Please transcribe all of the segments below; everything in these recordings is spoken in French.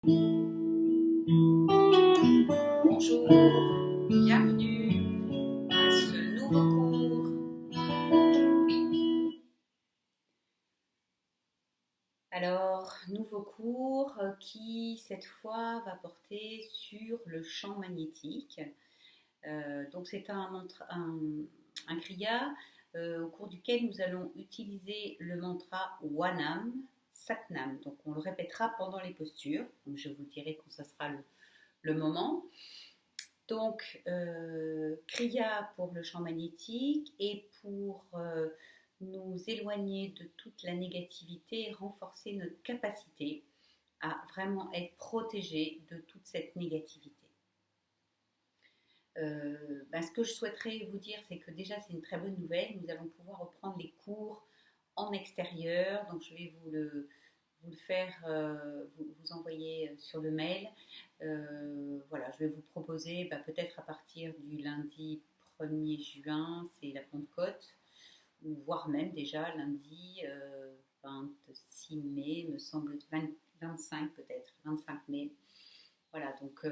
Bonjour, bienvenue à ce nouveau cours. Alors, nouveau cours qui cette fois va porter sur le champ magnétique. Donc c'est un kriya au cours duquel nous allons utiliser le mantra Wanam Satnam. Donc on le répétera pendant les postures. Donc je vous dirai quand ça sera le moment. Donc, kriya pour le champ magnétique et pour nous éloigner de toute la négativité et renforcer notre capacité à vraiment être protégé de toute cette négativité. Ce que je souhaiterais vous dire, c'est que déjà c'est une très bonne nouvelle. Nous allons pouvoir reprendre les cours en extérieur. Donc je vais vous le faire, vous envoyer sur le mail. Voilà, je vais vous proposer peut-être à partir du lundi 1er juin, c'est la Pentecôte, ou voire même déjà lundi 26 mai, me semble, 25 peut-être, 25 mai. Voilà, donc,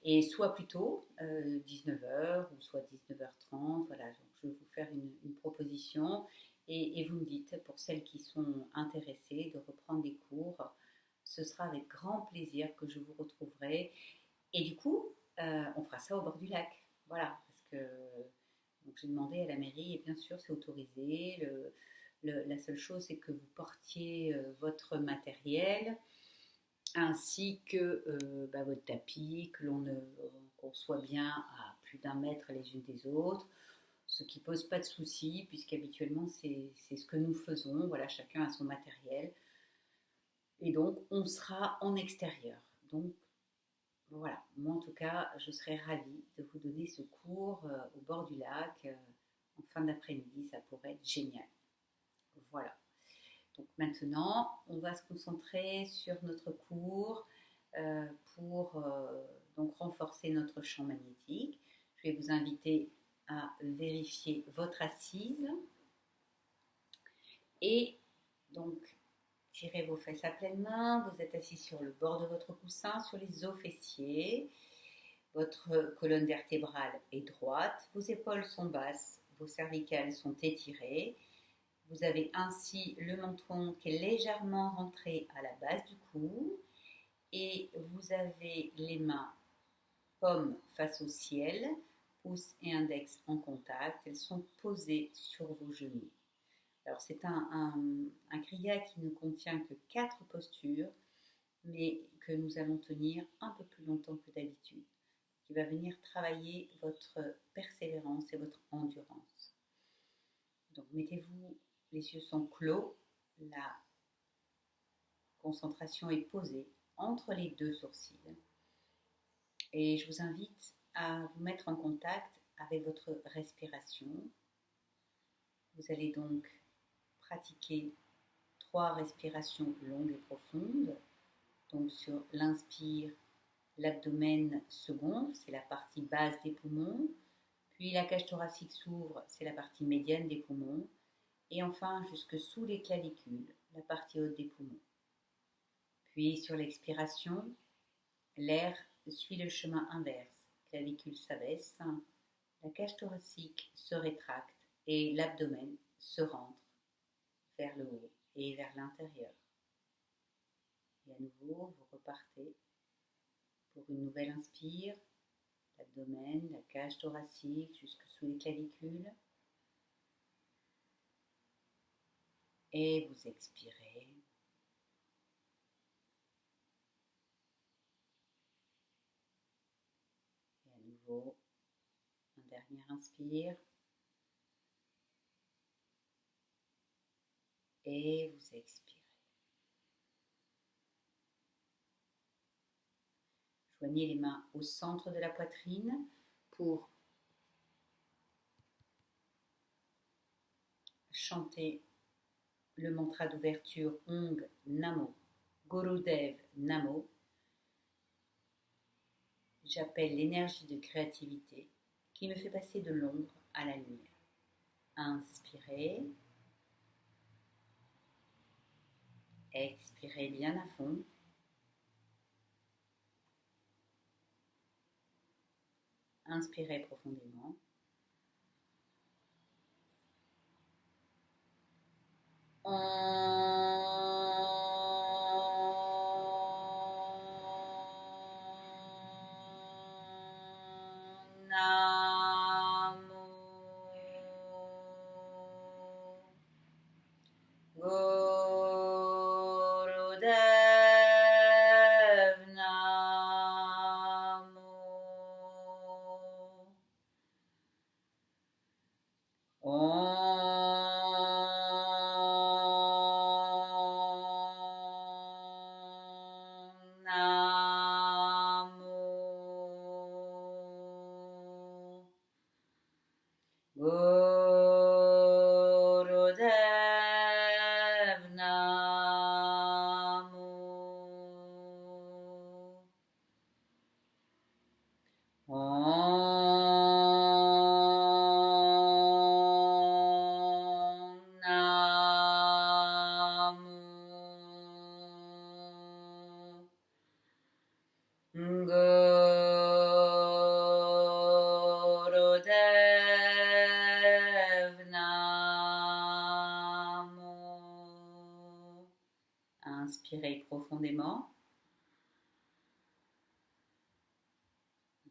et soit plus tôt, 19h ou soit 19h30, voilà, donc je vais vous faire une proposition et vous me dites, pour celles qui sont intéressées de reprendre des cours, ce sera avec grand plaisir que je vous retrouverai. Et du coup, on fera ça au bord du lac. Voilà, parce que donc j'ai demandé à la mairie, et bien sûr, c'est autorisé. La seule chose, c'est que vous portiez votre matériel ainsi que votre tapis, qu'on soit bien à plus d'un mètre les unes des autres, ce qui pose pas de souci, puisqu'habituellement c'est ce que nous faisons. Voilà, chacun a son matériel. Et donc, on sera en extérieur. Donc, voilà, moi en tout cas, je serais ravie de vous donner ce cours au bord du lac en fin d'après-midi. Ça pourrait être génial. Voilà. Donc maintenant, on va se concentrer sur notre cours pour donc renforcer notre champ magnétique. Je vais vous inviter à vérifier votre assise et donc tirez vos fesses à pleine main. Vous êtes assis sur le bord de votre coussin, sur les os fessiers. Votre colonne vertébrale est droite, vos épaules sont basses, vos cervicales sont étirées. Vous avez ainsi le menton qui est légèrement rentré à la base du cou et vous avez les mains paumes face au ciel, pouce et index en contact. Elles sont posées sur vos genoux. Alors c'est un kriya qui ne contient que 4 postures, mais que nous allons tenir un peu plus longtemps que d'habitude, qui va venir travailler votre persévérance et votre endurance. Donc mettez-vous, les yeux sont clos, la concentration est posée entre les deux sourcils. Et je vous invite à vous mettre en contact avec votre respiration. Vous allez donc pratiquer 3 respirations longues et profondes. Donc sur l'inspire, l'abdomen se gonfle, c'est la partie basse des poumons. Puis la cage thoracique s'ouvre, c'est la partie médiane des poumons. Et enfin jusque sous les clavicules, la partie haute des poumons. Puis sur l'expiration, l'air suit le chemin inverse. Clavicule s'abaisse, la cage thoracique se rétracte et l'abdomen se rentre vers le haut et vers l'intérieur. Et à nouveau, vous repartez pour une nouvelle inspire. L'abdomen, la cage thoracique jusque sous les clavicules. Et vous expirez. Et à nouveau, un dernier inspire. Et vous expirez. Joignez les mains au centre de la poitrine pour chanter le mantra d'ouverture Ong Namo, Gurudev Namo. J'appelle l'énergie de créativité qui me fait passer de l'ombre à la lumière. Inspirez. Expirez bien à fond. Inspirez profondément. Gurudev Namo. Om Namo Gurudev Namo. Inspirez profondément.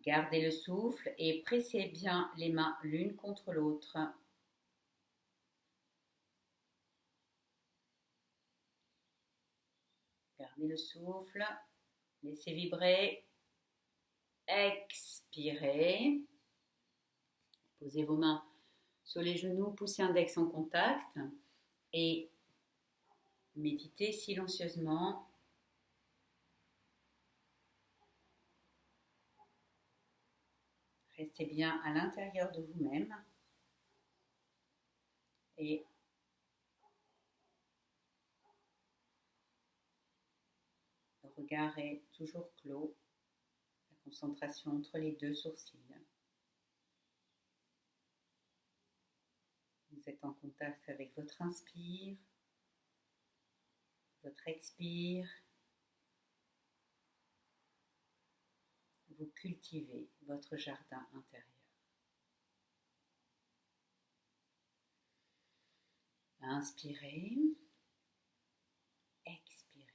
Gardez le souffle et pressez bien les mains l'une contre l'autre. Gardez le souffle. Laissez vibrer. Expirez. Posez vos mains sur les genoux, poussez index en contact et méditez silencieusement. Restez bien à l'intérieur de vous-même et le regard est toujours clos, la concentration entre les deux sourcils. Vous êtes en contact avec votre inspire, votre expire. Vous cultivez votre jardin intérieur. Inspirez, expirez.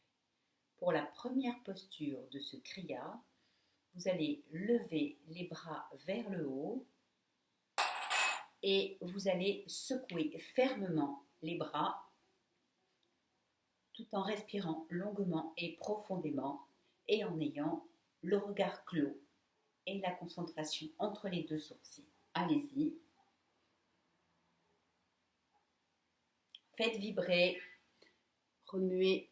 Pour la première posture de ce kriya, vous allez lever les bras vers le haut et vous allez secouer fermement les bras tout en respirant longuement et profondément et en ayant le regard clos et la concentration entre les deux sourcils. Allez-y. Faites vibrer, remuez.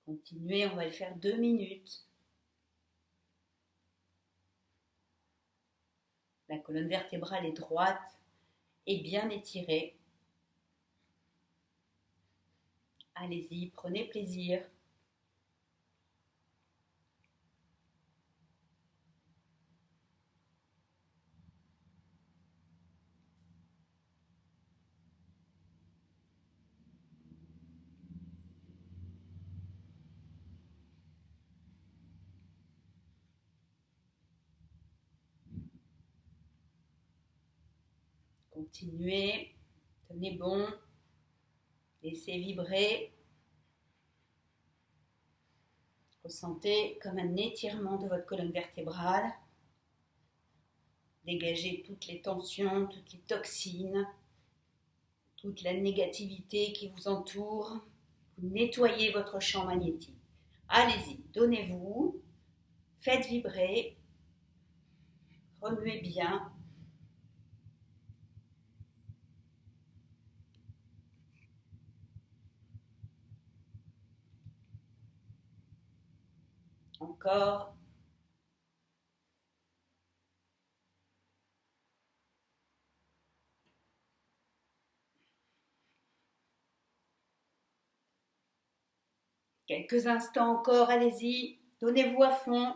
Continuez, on va le faire 2 minutes. La colonne vertébrale est droite et bien étirée. Allez-y, prenez plaisir. Continuez, tenez bon, laissez vibrer. Ressentez comme un étirement de votre colonne vertébrale. Dégagez toutes les tensions, toutes les toxines, toute la négativité qui vous entoure. Vous nettoyez votre champ magnétique. Allez-y, donnez-vous, faites vibrer, remuez bien. Encore. Quelques instants encore, allez-y, donnez-vous à fond.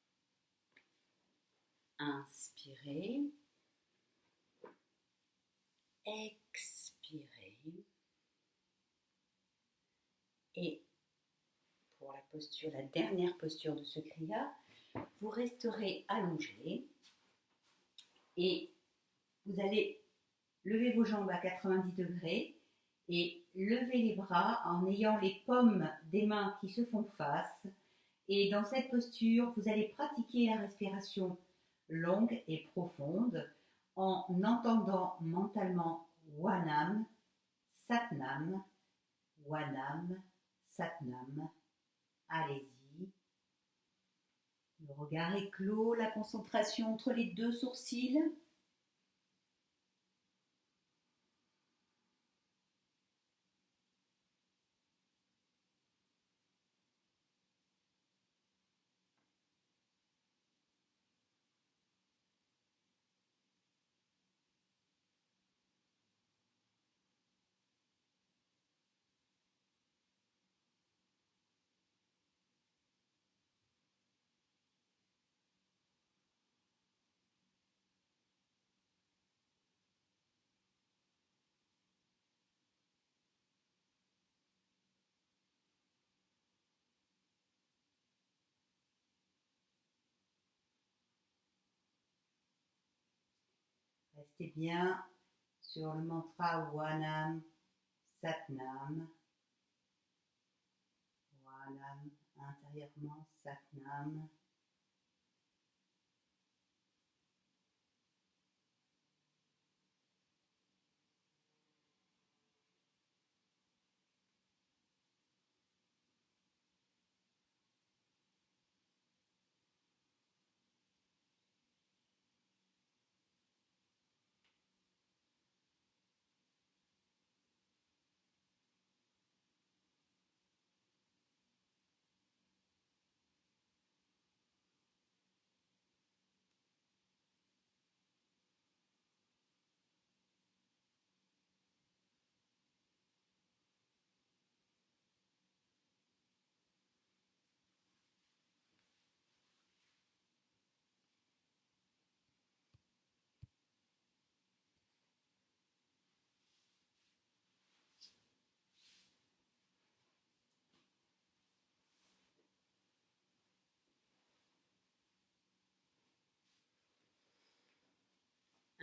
Inspirez, expirez. Et pour la posture, la dernière posture de ce kriya, vous resterez allongé et vous allez lever vos jambes à 90 degrés et lever les bras en ayant les paumes des mains qui se font face. Et dans cette posture, vous allez pratiquer la respiration longue et profonde en entendant mentalement Wanam, Satnam, Wanam, Satnam. Allez-y. Le regard est clos, la concentration entre les deux sourcils. Restez bien sur le mantra Wanam, Satnam. Wanam, intérieurement, Satnam.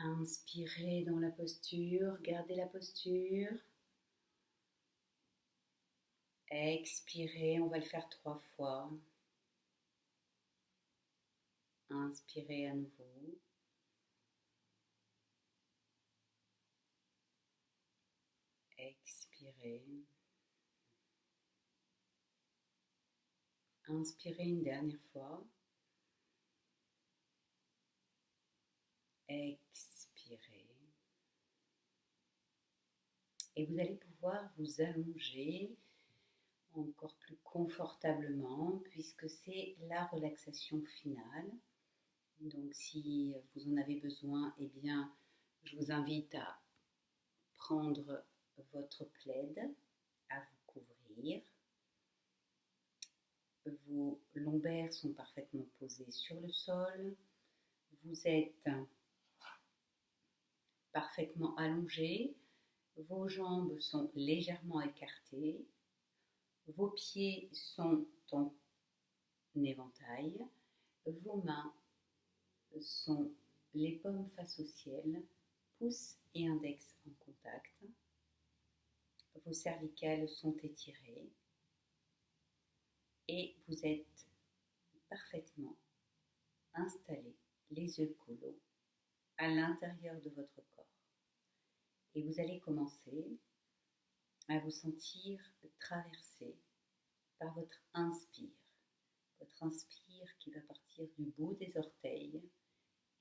Inspirez dans la posture, gardez la posture. Expirez, on va le faire 3 fois. Inspirez à nouveau. Expirez. Inspirez une dernière fois. Expirez. Et vous allez pouvoir vous allonger encore plus confortablement puisque c'est la relaxation finale. Donc si vous en avez besoin, eh bien, je vous invite à prendre votre plaid, à vous couvrir. Vos lombaires sont parfaitement posés sur le sol. Vous êtes parfaitement allongé. Vos jambes sont légèrement écartées. Vos pieds sont en éventail. Vos mains sont les paumes face au ciel, pouce et index en contact. Vos cervicales sont étirées et vous êtes parfaitement installé, les yeux clos, à l'intérieur de votre corps. Et vous allez commencer à vous sentir traversé par votre inspire. Votre inspire qui va partir du bout des orteils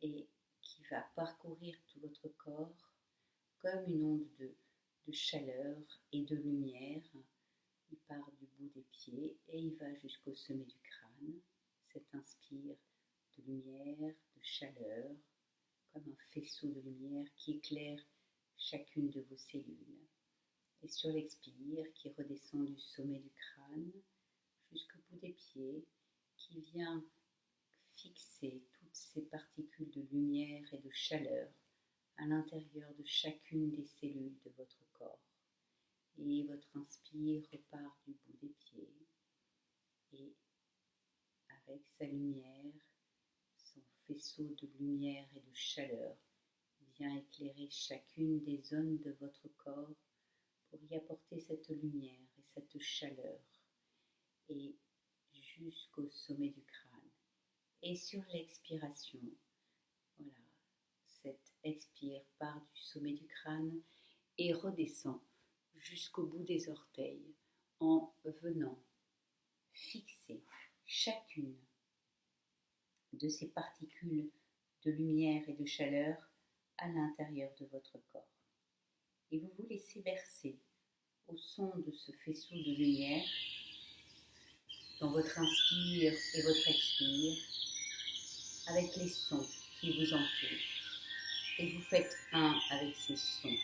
et qui va parcourir tout votre corps comme une onde de chaleur et de lumière. Il part du bout des pieds et il va jusqu'au sommet du crâne. Cet inspire de lumière, de chaleur, comme un faisceau de lumière qui éclaire chacune de vos cellules. Et sur l'expire qui redescend du sommet du crâne jusqu'au bout des pieds, qui vient fixer toute ces particules de lumière et de chaleur à l'intérieur de chacune des cellules de votre corps. Et votre inspire repart du bout des pieds et avec sa lumière, son faisceau de lumière et de chaleur vient éclairer chacune des zones de votre corps pour y apporter cette lumière et cette chaleur et jusqu'au sommet du crâne. Et sur l'expiration, voilà, cette expire part du sommet du crâne et redescend jusqu'au bout des orteils en venant fixer chacune de ces particules de lumière et de chaleur à l'intérieur de votre corps. Et vous vous laissez bercer au son de ce faisceau de lumière dans votre inspire et votre expire avec les sons qui vous entourent. Et vous faites un avec ces sons.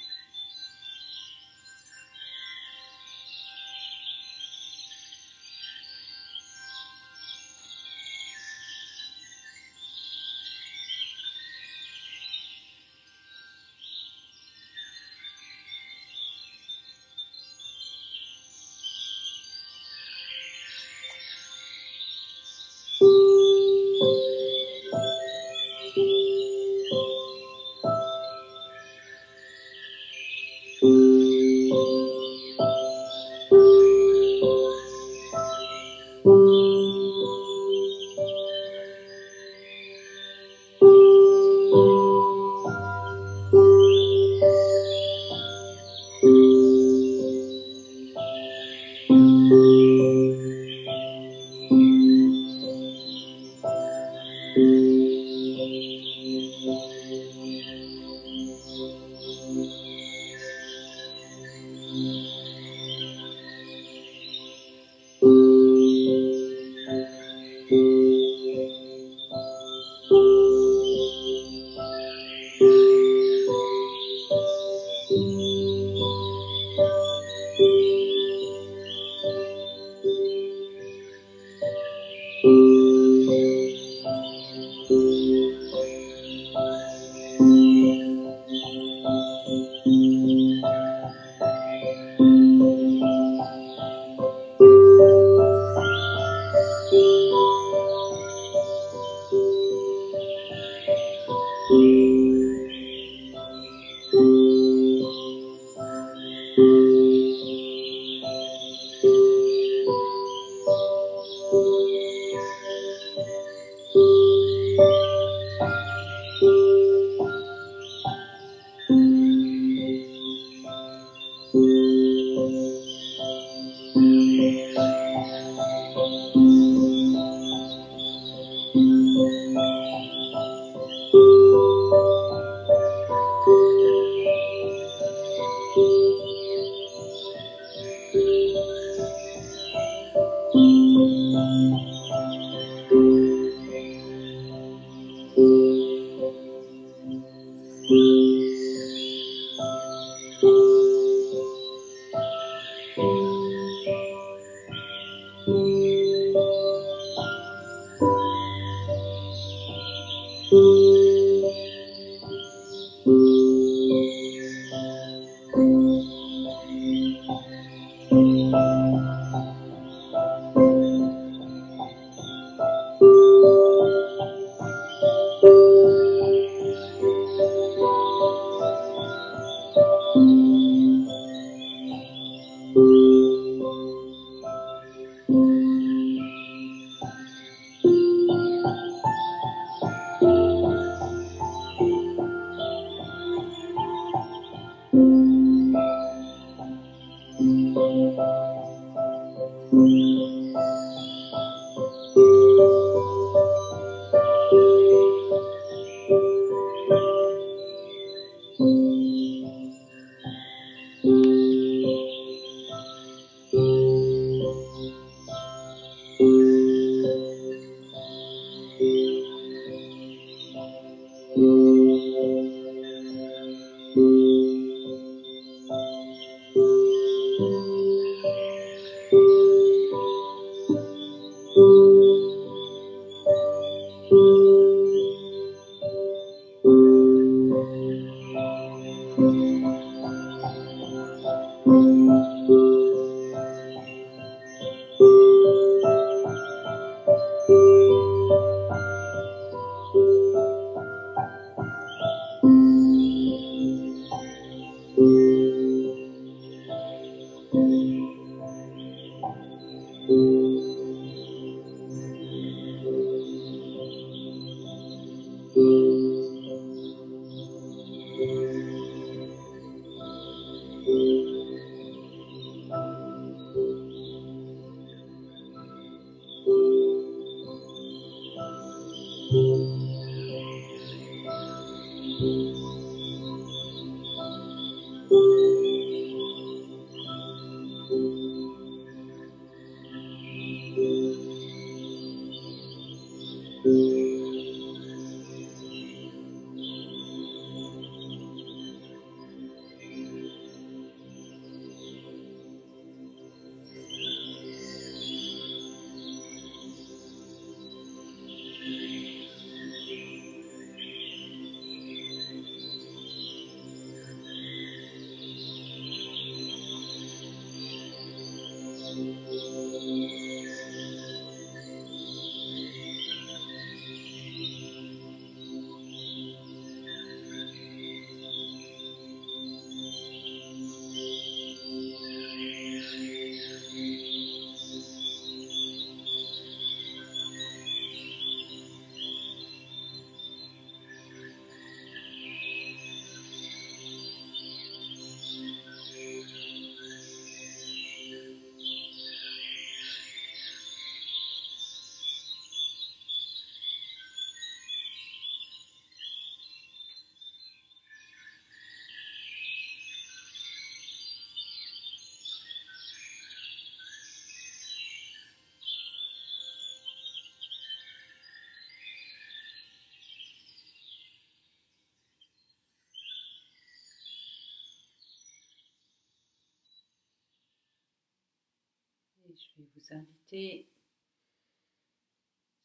Et je vais vous inviter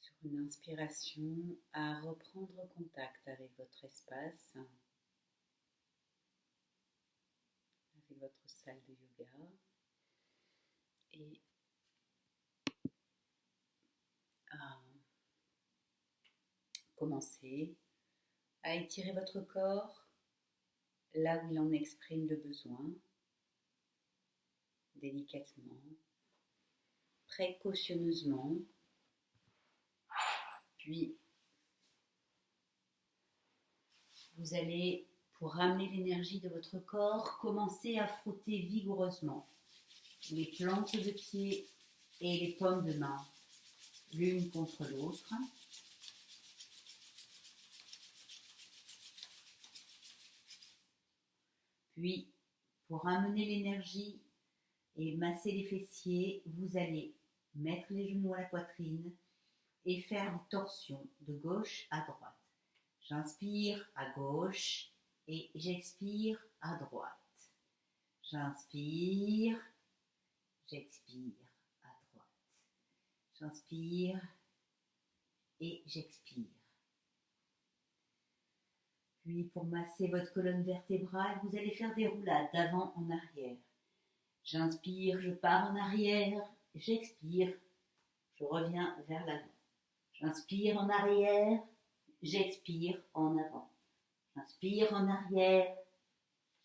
sur une inspiration à reprendre contact avec votre espace, avec votre salle de yoga et à commencer à étirer votre corps là où il en exprime le besoin, délicatement, précautionneusement, puis vous allez, pour ramener l'énergie de votre corps, commencer à frotter vigoureusement les plantes de pied et les paumes de main, l'une contre l'autre. Puis, pour ramener l'énergie et masser les fessiers, vous allez mettre les genoux à la poitrine et faire une torsion de gauche à droite. J'inspire à gauche et j'expire à droite. J'inspire, j'expire à droite. J'inspire et j'expire. Puis pour masser votre colonne vertébrale, vous allez faire des roulades d'avant en arrière. J'inspire, je pars en arrière, j'expire, je reviens vers l'avant. J'inspire en arrière, j'expire en avant. J'inspire en arrière,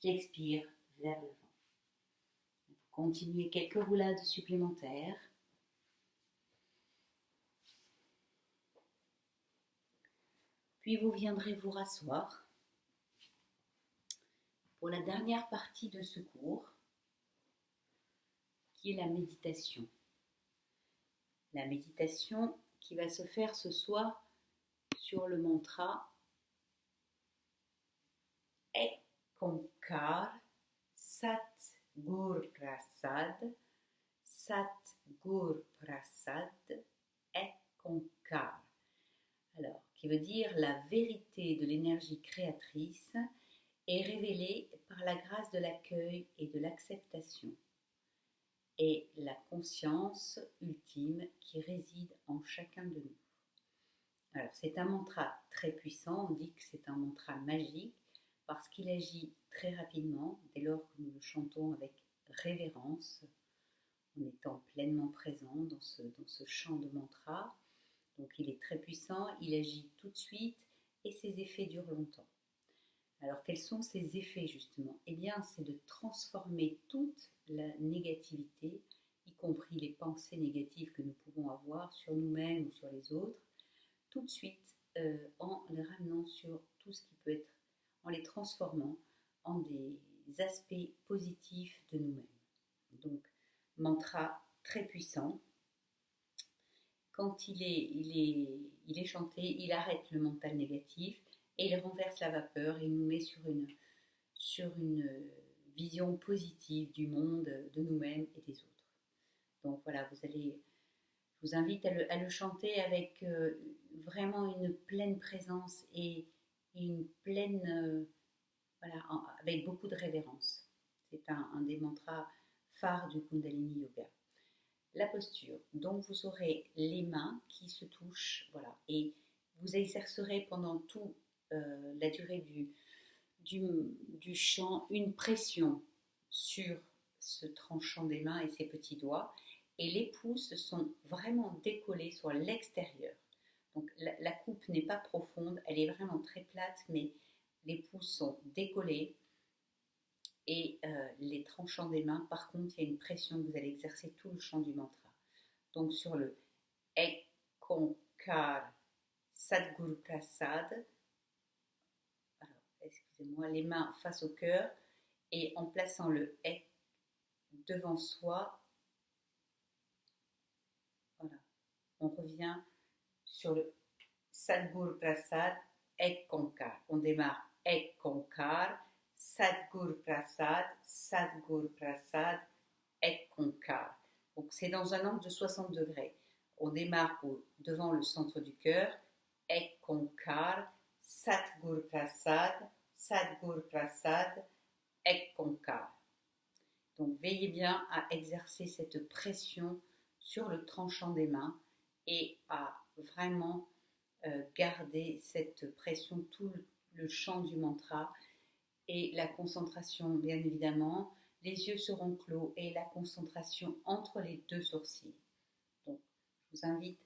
j'expire vers l'avant. Continuez quelques roulades supplémentaires. Puis vous viendrez vous rasseoir pour la dernière partie de ce cours, qui est la méditation. La méditation qui va se faire ce soir sur le mantra Ekonkar Sat Gur Prasad, Sat Gur Prasad, Ekonkar. Alors, qui veut dire la vérité de l'énergie créatrice est révélée par la grâce de l'accueil et de l'acceptation, et la conscience ultime qui réside en chacun de nous. Alors, c'est un mantra très puissant, on dit que c'est un mantra magique parce qu'il agit très rapidement dès lors que nous le chantons avec révérence, en étant pleinement présent dans ce chant de mantra. Donc il est très puissant, il agit tout de suite et ses effets durent longtemps. Alors quels sont ces effets justement? Eh bien c'est de transformer toute la négativité, y compris les pensées négatives que nous pouvons avoir sur nous-mêmes ou sur les autres, tout de suite en les ramenant sur tout ce qui peut être, en les transformant en des aspects positifs de nous-mêmes. Donc mantra très puissant. Quand il est chanté, il arrête le mental négatif et il renverse la vapeur et nous met sur une vision positive du monde, de nous-mêmes et des autres. Donc voilà, je vous invite à le chanter avec vraiment une pleine présence et une pleine, avec beaucoup de révérence. C'est un des mantras phares du Kundalini Yoga. La posture, donc vous aurez les mains qui se touchent, voilà, et vous exercerez pendant toute la durée du chant une pression sur ce tranchant des mains et ses petits doigts, et les pouces sont vraiment décollés sur l'extérieur. Donc la coupe n'est pas profonde, elle est vraiment très plate, mais les pouces sont décollés. Et les tranchants des mains, par contre, il y a une pression que vous allez exercer tout le chant du mantra. Donc sur le Ekonkar Sadguru Prasad, alors excusez-moi, les mains face au cœur et en plaçant le Ek devant soi, voilà, on revient sur le Sadguru Prasad Ekonkar. On démarre Ekonkar Sadguru Prasad, Sadguru Prasad, Ekonkar. Donc c'est dans un angle de 60 degrés. On démarre devant le centre du cœur, Ekonkar, Sadguru Prasad, Sadguru Prasad, Ekonkar. Donc veillez bien à exercer cette pression sur le tranchant des mains et à vraiment garder cette pression tout le chant du mantra et la concentration, bien évidemment. Les yeux seront clos et la concentration entre les deux sourcils. Donc, je vous invite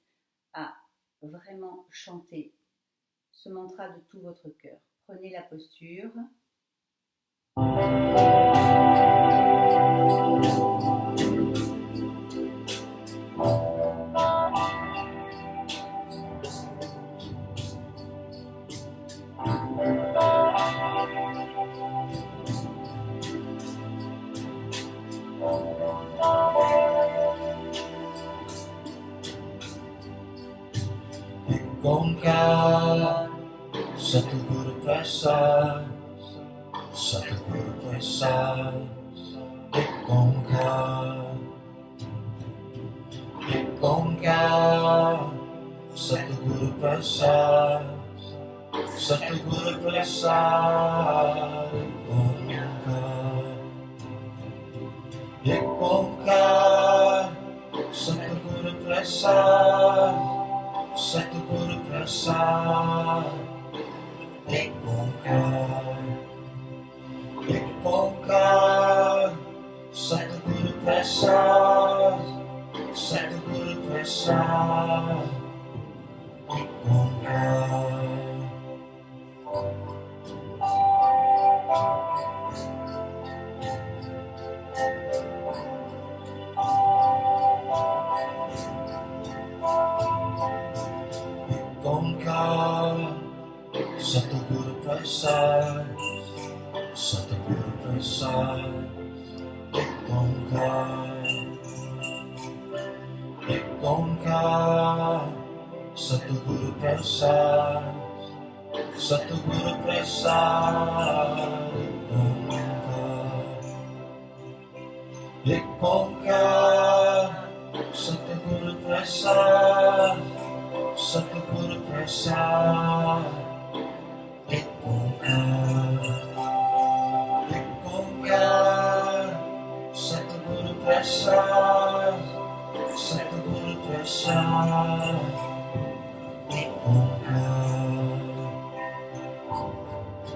à vraiment chanter ce mantra de tout votre cœur. Prenez la posture. Bongkar satu guru besar, satu guru besar. Bongkar, bongkar satu guru besar, satu guru besar. Bongkar, bongkar satu guru besar, satu guru besar. Bongkar, bongkar satu guru besar, satu guru besar. Bongkar, bongkar satu guru besar, satu guru besar. Bongkar, bongkar satu guru besar, satu guru besar. Bongkar, bongkar satu guru besar, satu guru besar. Bongkar, bongkar satu guru besar, satu guru besar. Bongkar,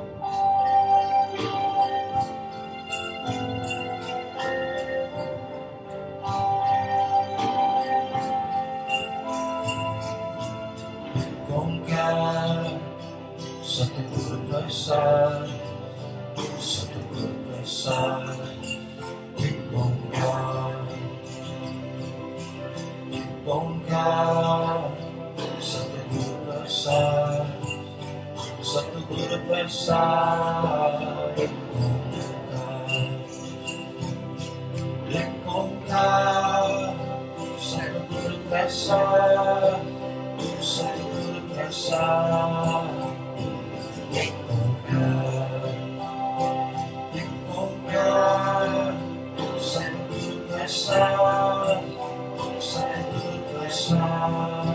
bongkar satu guru besar, satu guru besar. Bongkar, bongkar satu guru besar, satu guru besar. Bongkar, bongkar satu guru besar, satu guru besar. Bongkar, bongkar satu guru besar, satu guru besar.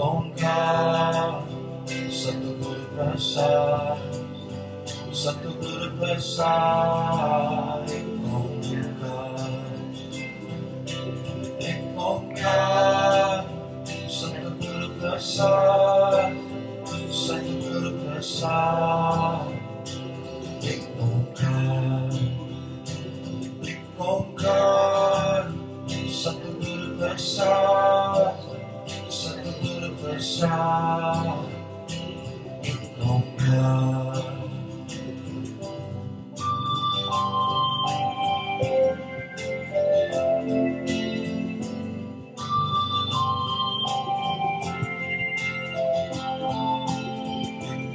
Bongkar satu guru besar, satu guru besar. Bongkar satu guru besar, satu guru besar. Bongkar satu guru besar, satu guru besar. Bongkar.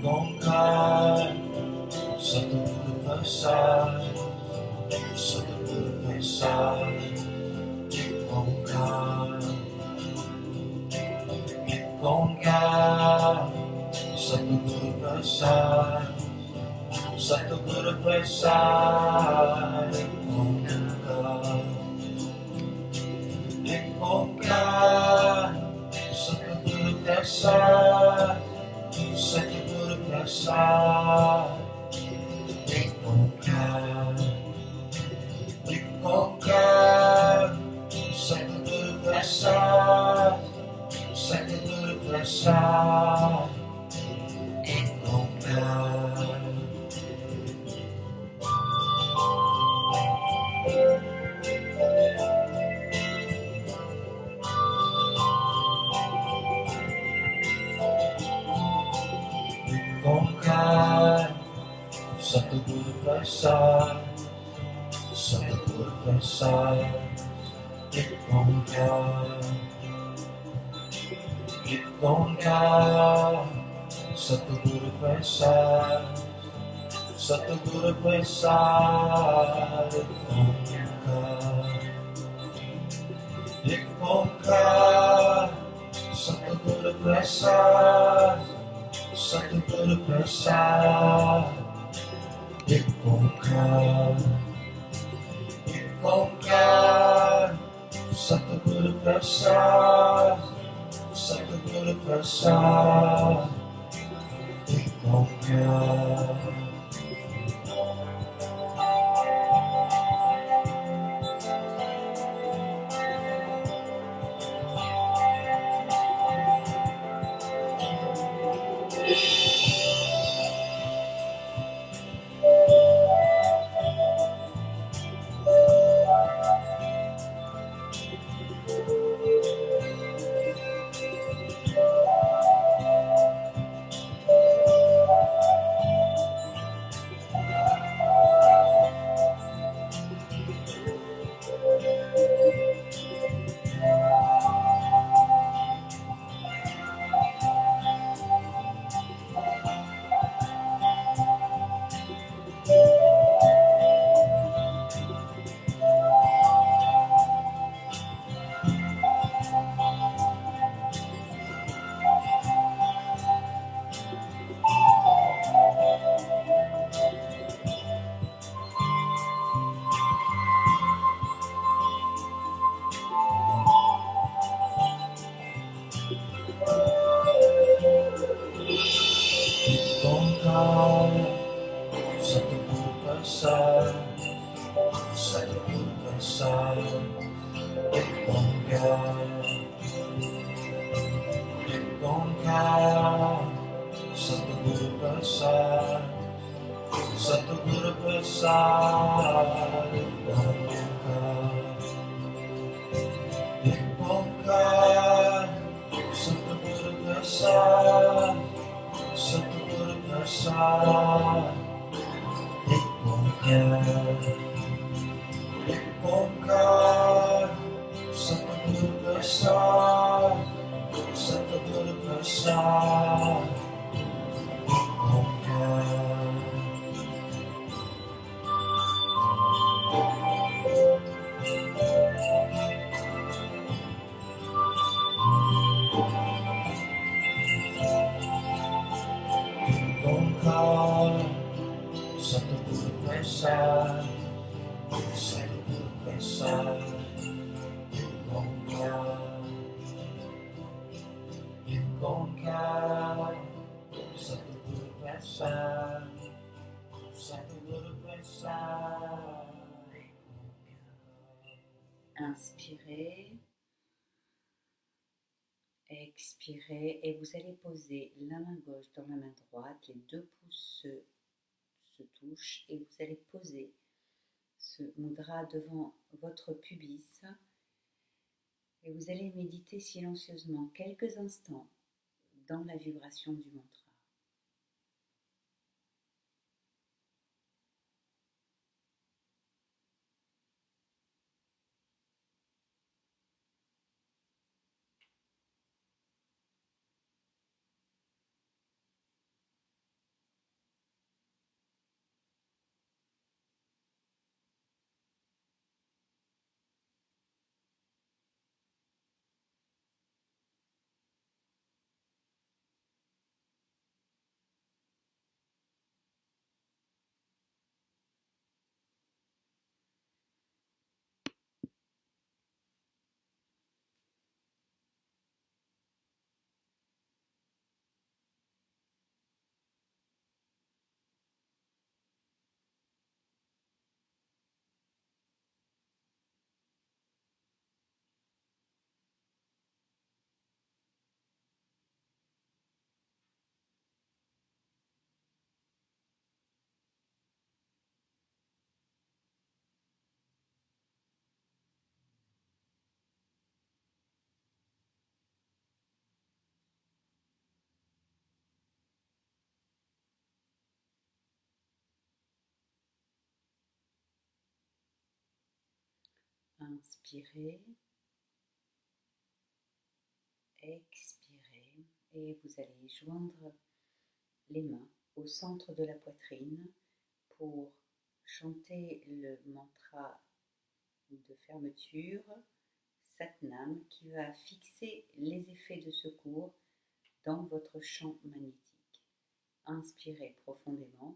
Bongkar satu guru besar, satu guru besar. Bongkar. Bongkar satu guru besar, satu guru besar. Bongkar. Bongkar satu guru besar, satu guru besar. Bongkar. Bongkar satu guru besar, satu guru besar. Bongkar. Bongkar satu guru besar, satu guru besar. Bongkar. Bongkar satu guru besar, satu guru besar. Bongkar. Bongkar satu guru besar, satu guru besar. Bongkar. Bongkar satu guru besar, satu guru besar. Bongkar. Bongkar satu guru besar, satu guru besar. Bongkar. Bongkar satu guru besar, satu guru besar. Bongkar. Bongkar satu guru besar, satu guru besar. Bongkar. Bongkar satu guru besar, satu guru besar. Bongkar. Bongkar satu guru besar, satu guru besar. Bongkar. ton cœur, Satguru Prasad, Satguru Prasad. Inspirez, expirez et vous allez poser la main gauche dans la main droite, les deux pouces se touchent et vous allez poser ce mudra devant votre pubis et vous allez méditer silencieusement quelques instants dans la vibration du mantra. Inspirez, expirez et vous allez joindre les mains au centre de la poitrine pour chanter le mantra de fermeture Satnam qui va fixer les effets de secours dans votre champ magnétique. Inspirez profondément.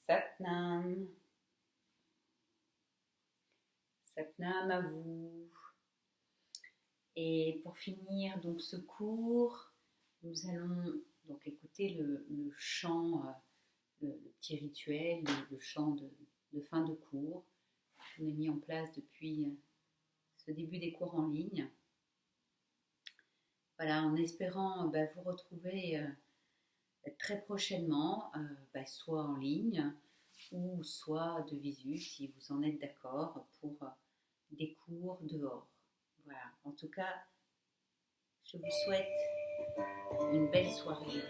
Satnam. Satnam à vous. Et pour finir donc ce cours, nous allons donc écouter le chant, le petit rituel, le chant de fin de cours qu'on a mis en place depuis ce début des cours en ligne. Voilà, en espérant vous retrouver très prochainement, soit en ligne ou soit de visu si vous en êtes d'accord pour des cours dehors. Voilà, en tout cas, je vous souhaite une belle soirée.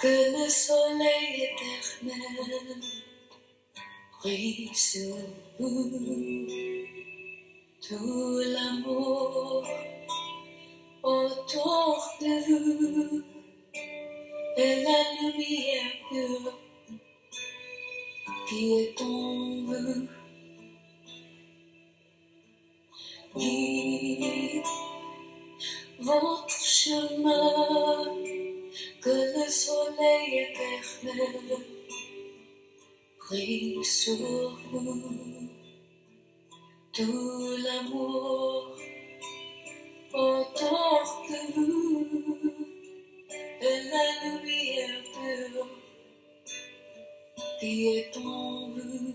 Que le soleil éternel brille sur vous, tout l'amour autour de vous et la lumière pure qui est en vous. Guide votre chemin, que le soleil éternel brille sur nous, tout l'amour autour de vous, et la lumière pure qui est en vous.